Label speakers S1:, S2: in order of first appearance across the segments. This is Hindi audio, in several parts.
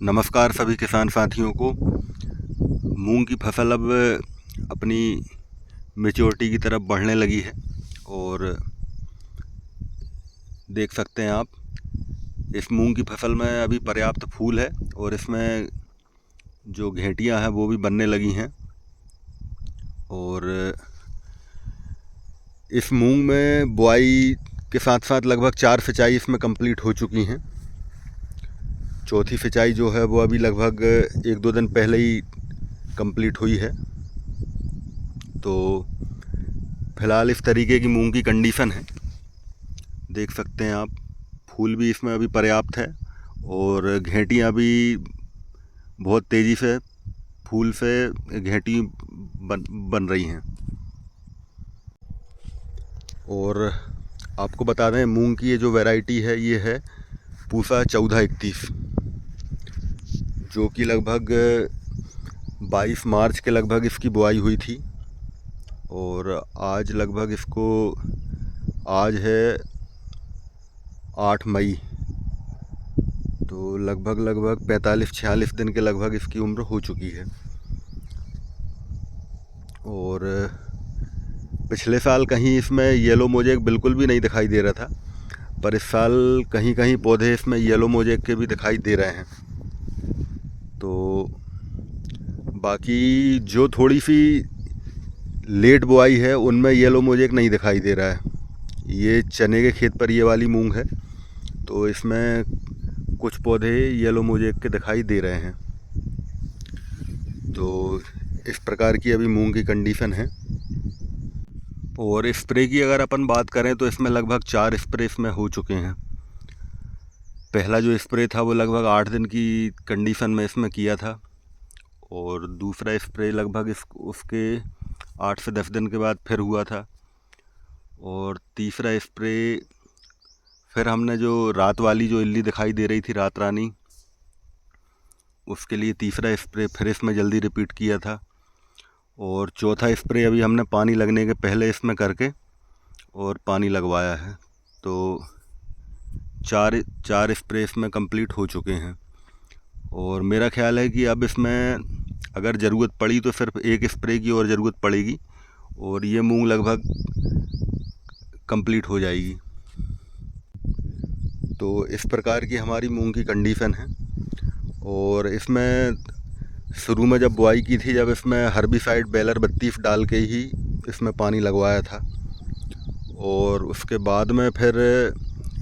S1: नमस्कार सभी किसान साथियों को। मूंग की फसल अब अपनी मैच्योरिटी की तरफ बढ़ने लगी है और देख सकते हैं आप इस मूंग की फसल में अभी पर्याप्त फूल है और इसमें जो घेंटियां हैं वो भी बनने लगी हैं। और इस मूंग में बुआई के साथ साथ लगभग 4 सिंचाई इसमें कंप्लीट हो चुकी हैं। चौथी सिंचाई जो है वो अभी लगभग 1-2 दिन पहले ही कंप्लीट हुई है। तो फिलहाल इस तरीके की मूंग की कंडीशन है, देख सकते हैं आप। फूल भी इसमें अभी पर्याप्त है और घेंटियाँ भी बहुत तेज़ी से फूल से घेंटी बन रही हैं। और आपको बता दें मूंग की ये जो वैरायटी है ये है पूसा 1431, जो कि लगभग 22 मार्च के लगभग इसकी बुआई हुई थी और आज लगभग इसको आज है 8 मई, तो लगभग 45-46 दिन के लगभग इसकी उम्र हो चुकी है। और पिछले साल कहीं इसमें येलो मोजेक बिल्कुल भी नहीं दिखाई दे रहा था, पर इस साल कहीं कहीं पौधे इसमें येलो मोजेक के भी दिखाई दे रहे हैं। तो बाकी जो थोड़ी सी लेट बुआई है उनमें येलो मोजेक नहीं दिखाई दे रहा है। ये चने के खेत पर ये वाली मूंग है, तो इसमें कुछ पौधे येलो मोजेक के दिखाई दे रहे हैं। तो इस प्रकार की अभी मूंग की कंडीशन है। और स्प्रे की अगर अपन बात करें तो इसमें लगभग 4 स्प्रे इसमें हो चुके हैं। पहला जो स्प्रे था वो लगभग 8 दिन की कंडीशन में इसमें किया था और दूसरा स्प्रे लगभग उसके 8 से 10 दिन के बाद फिर हुआ था। और तीसरा स्प्रे फिर हमने जो रात वाली जो इल्ली दिखाई दे रही थी, रात रानी, उसके लिए तीसरा स्प्रे फिर इसमें जल्दी रिपीट किया था। और चौथा स्प्रे अभी हमने पानी लगने के पहले इसमें करके और पानी लगवाया है। तो चार स्प्रे इसमें कंप्लीट हो चुके हैं। और मेरा ख्याल है कि अब इसमें अगर ज़रूरत पड़ी तो सिर्फ एक स्प्रे की और ज़रूरत पड़ेगी और ये मूंग लगभग कंप्लीट हो जाएगी। तो इस प्रकार की हमारी मूंग की कंडीशन है। और इसमें शुरू में जब बुआई की थी, जब इसमें हर्बिसाइड बेलर 32 डाल के ही इसमें पानी लगवाया था और उसके बाद में फिर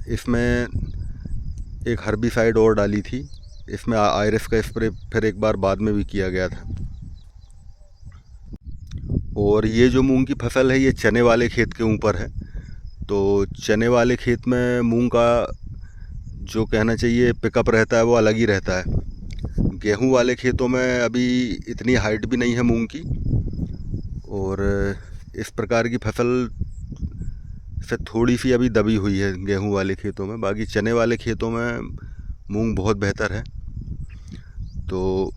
S1: इसमें एक हर्बिसाइड और डाली थी। इसमें आयरस का स्प्रे फिर एक बार बाद में भी किया गया था। और ये जो मूंग की फसल है ये चने वाले खेत के ऊपर है, तो चने वाले खेत में मूंग का जो कहना चाहिए पिकअप रहता है वो अलग ही रहता है। गेहूं वाले खेतों में अभी इतनी हाइट भी नहीं है मूंग की और इस प्रकार की फसल से थोड़ी सी अभी दबी हुई है गेहूं वाले खेतों में। बाकी चने वाले खेतों में मूंग बहुत बेहतर है। तो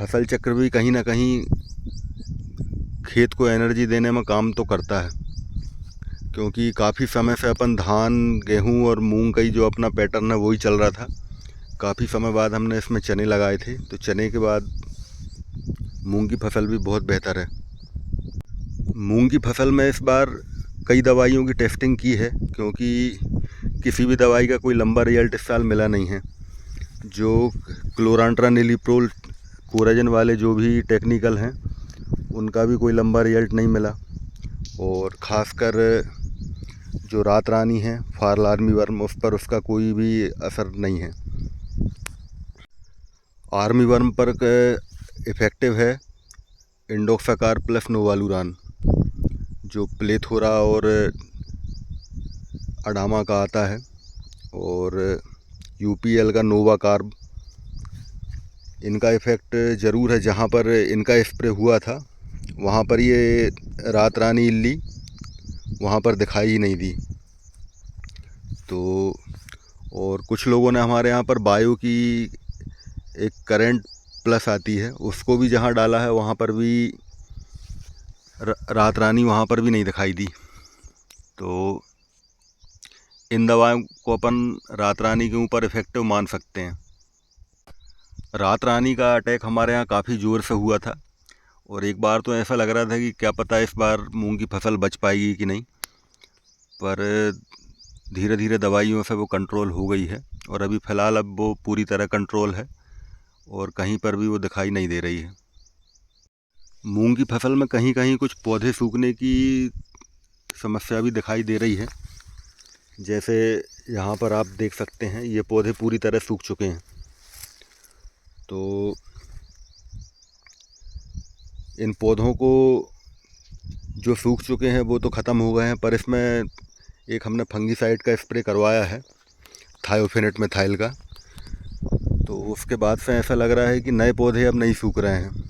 S1: फसल चक्र भी कहीं ना कहीं खेत को एनर्जी देने में काम तो करता है, क्योंकि काफ़ी समय से अपन धान गेहूं और मूंग का ही जो अपना पैटर्न है वही चल रहा था। काफ़ी समय बाद हमने इसमें चने लगाए थे, तो चने के बाद मूंग की फसल भी बहुत बेहतर है। मूंग की फसल में इस बार कई दवाइयों की टेस्टिंग की है, क्योंकि किसी भी दवाई का कोई लंबा रिजल्ट इस साल मिला नहीं है। जो क्लोरांट्रानिलिप्रोल कोराजन वाले जो भी टेक्निकल हैं उनका भी कोई लंबा रिजल्ट नहीं मिला। और ख़ासकर जो रात रानी है फार्ल आर्मी वर्म, उस पर उसका कोई भी असर नहीं है। आर्मी वर्म पर इफ़ेक्टिव है इंडोक्साकार प्लस नोवालुरान, जो प्लेथोरा और अडामा का आता है, और यूपीएल का नोवा कार्ब। इनका इफ़ेक्ट ज़रूर है। जहाँ पर इनका स्प्रे हुआ था वहाँ पर ये रात रानी इल्ली वहाँ पर दिखाई ही नहीं दी। तो और कुछ लोगों ने हमारे यहाँ पर बायो की एक करंट प्लस आती है, उसको भी जहाँ डाला है वहाँ पर भी रात रानी वहाँ पर भी नहीं दिखाई दी। तो इन दवाओं को अपन रात रानी के ऊपर इफ़ेक्टिव मान सकते हैं। रात रानी का अटैक हमारे यहाँ काफ़ी ज़ोर से हुआ था और एक बार तो ऐसा लग रहा था कि क्या पता इस बार मूंग की फसल बच पाएगी कि नहीं, पर धीरे धीरे दवाइयों से वो कंट्रोल हो गई है और अभी फ़िलहाल अब वो पूरी तरह कंट्रोल है और कहीं पर भी वो दिखाई नहीं दे रही है। मूंग की फसल में कहीं कहीं कुछ पौधे सूखने की समस्या भी दिखाई दे रही है। जैसे यहाँ पर आप देख सकते हैं ये पौधे पूरी तरह सूख चुके हैं। तो इन पौधों को जो सूख चुके हैं वो तो ख़त्म हो गए हैं, पर इसमें एक हमने फंगीसाइड का स्प्रे करवाया है, थायोफेनेट मिथाइल का। तो उसके बाद से ऐसा लग रहा है कि नए पौधे अब नहीं सूख रहे हैं।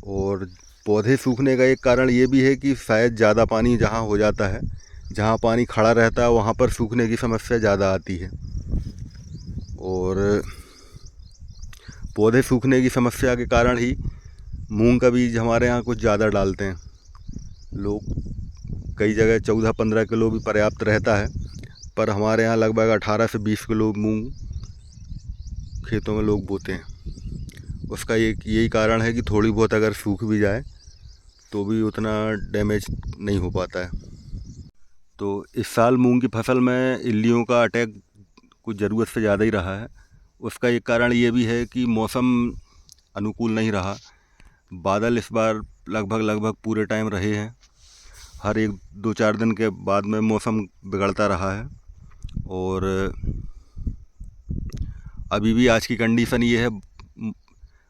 S1: और पौधे सूखने का एक कारण ये भी है कि शायद ज़्यादा पानी जहाँ हो जाता है, जहाँ पानी खड़ा रहता है वहाँ पर सूखने की समस्या ज़्यादा आती है। और पौधे सूखने की समस्या के कारण ही मूंग का बीज हमारे यहाँ कुछ ज़्यादा डालते हैं लोग। कई जगह 14-15 किलो भी पर्याप्त रहता है, पर हमारे यहाँ लगभग 18 से 20 किलो मूंग खेतों में लोग बोते हैं। उसका यही कारण है कि थोड़ी बहुत अगर सूख भी जाए तो भी उतना डैमेज नहीं हो पाता है। तो इस साल मूंग की फसल में इल्लियों का अटैक कुछ ज़रूरत से ज़्यादा ही रहा है। उसका एक कारण ये भी है कि मौसम अनुकूल नहीं रहा। बादल इस बार लगभग पूरे टाइम रहे हैं। हर 1-2-4 दिन के बाद में मौसम बिगड़ता रहा है और अभी भी आज की कंडीशन ये है,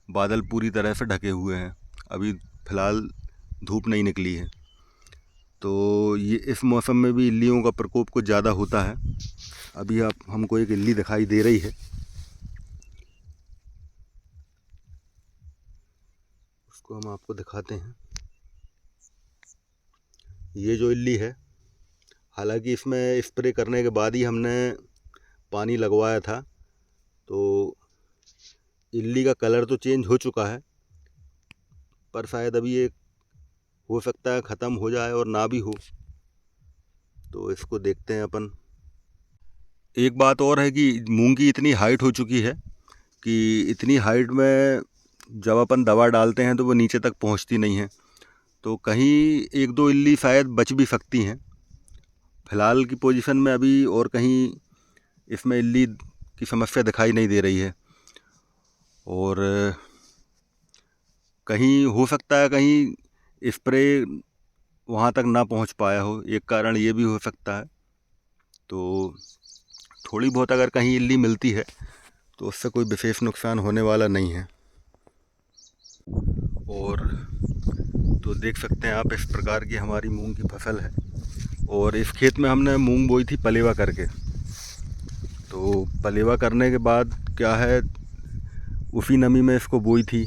S1: बादल पूरी तरह से ढके हुए हैं। अभी फ़िलहाल धूप नहीं निकली है। तो ये इस मौसम में भी इल्लियों का प्रकोप कुछ ज़्यादा होता है। अभी हमको एक इल्ली दिखाई दे रही है, उसको हम आपको दिखाते हैं। ये जो इल्ली है, हालांकि इसमें स्प्रे करने के बाद ही हमने पानी लगवाया था, तो इल्ली का कलर तो चेंज हो चुका है, पर शायद अभी ये हो सकता है ख़त्म हो जाए और ना भी हो। तो इसको देखते हैं अपन। एक बात और है कि मूंग की इतनी हाइट हो चुकी है कि इतनी हाइट में जब अपन दवा डालते हैं तो वो नीचे तक पहुंचती नहीं है। तो कहीं 1-2 इल्ली शायद बच भी सकती हैं फ़िलहाल की पोजीशन में अभी, और कहीं इसमें इल्ली की समस्या दिखाई नहीं दे रही है। और कहीं हो सकता है कहीं स्प्रे वहाँ तक ना पहुँच पाया हो, एक कारण ये भी हो सकता है। तो थोड़ी बहुत अगर कहीं इल्ली मिलती है तो उससे कोई विशेष नुकसान होने वाला नहीं है। और तो देख सकते हैं आप, इस प्रकार की हमारी मूंग की फसल है। और इस खेत में हमने मूंग बोई थी पलेवा करके। तो पलेवा करने के बाद क्या है, उसी नमी में इसको बोई थी,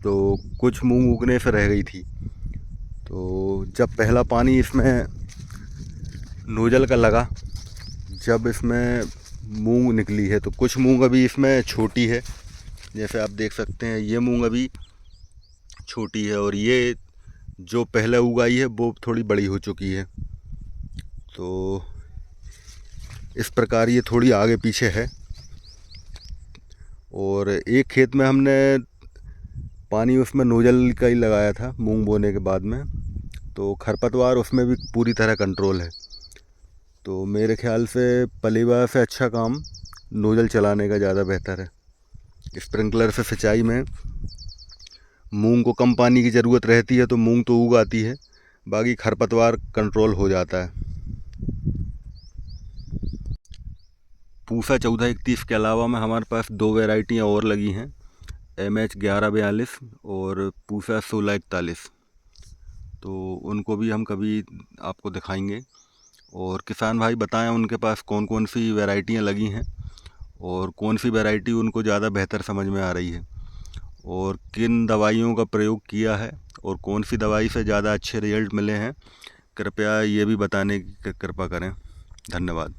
S1: तो कुछ मूंग उगने से रह गई थी। तो जब पहला पानी इसमें नोजल का लगा, जब इसमें मूंग निकली है, तो कुछ मूंग अभी इसमें छोटी है, जैसे आप देख सकते हैं ये मूंग अभी छोटी है, और ये जो पहले उगाई है वो थोड़ी बड़ी हो चुकी है। तो इस प्रकार ये थोड़ी आगे पीछे है। और एक खेत में हमने पानी उसमें नोजल का ही लगाया था मूंग बोने के बाद में, तो खरपतवार उसमें भी पूरी तरह कंट्रोल है। तो मेरे ख्याल से पलेवा से अच्छा काम नोजल चलाने का ज़्यादा बेहतर है। स्प्रिंकलर से सिंचाई में मूंग को कम पानी की ज़रूरत रहती है तो मूंग तो उग आती है, बाकी खरपतवार कंट्रोल हो जाता है। पूसा 1431 के अलावा में हमारे पास 2 वैरायटियाँ और लगी हैं, MH 1142 और पूसा 1641। तो उनको भी हम कभी आपको दिखाएंगे। और किसान भाई बताएं उनके पास कौन कौन सी वैरायटियाँ लगी हैं और कौन सी वैरायटी उनको ज़्यादा बेहतर समझ में आ रही है, और किन दवाइयों का प्रयोग किया है और कौन सी दवाई से ज़्यादा अच्छे रिजल्ट मिले हैं। कृपया ये भी बताने की कृपा करें। धन्यवाद।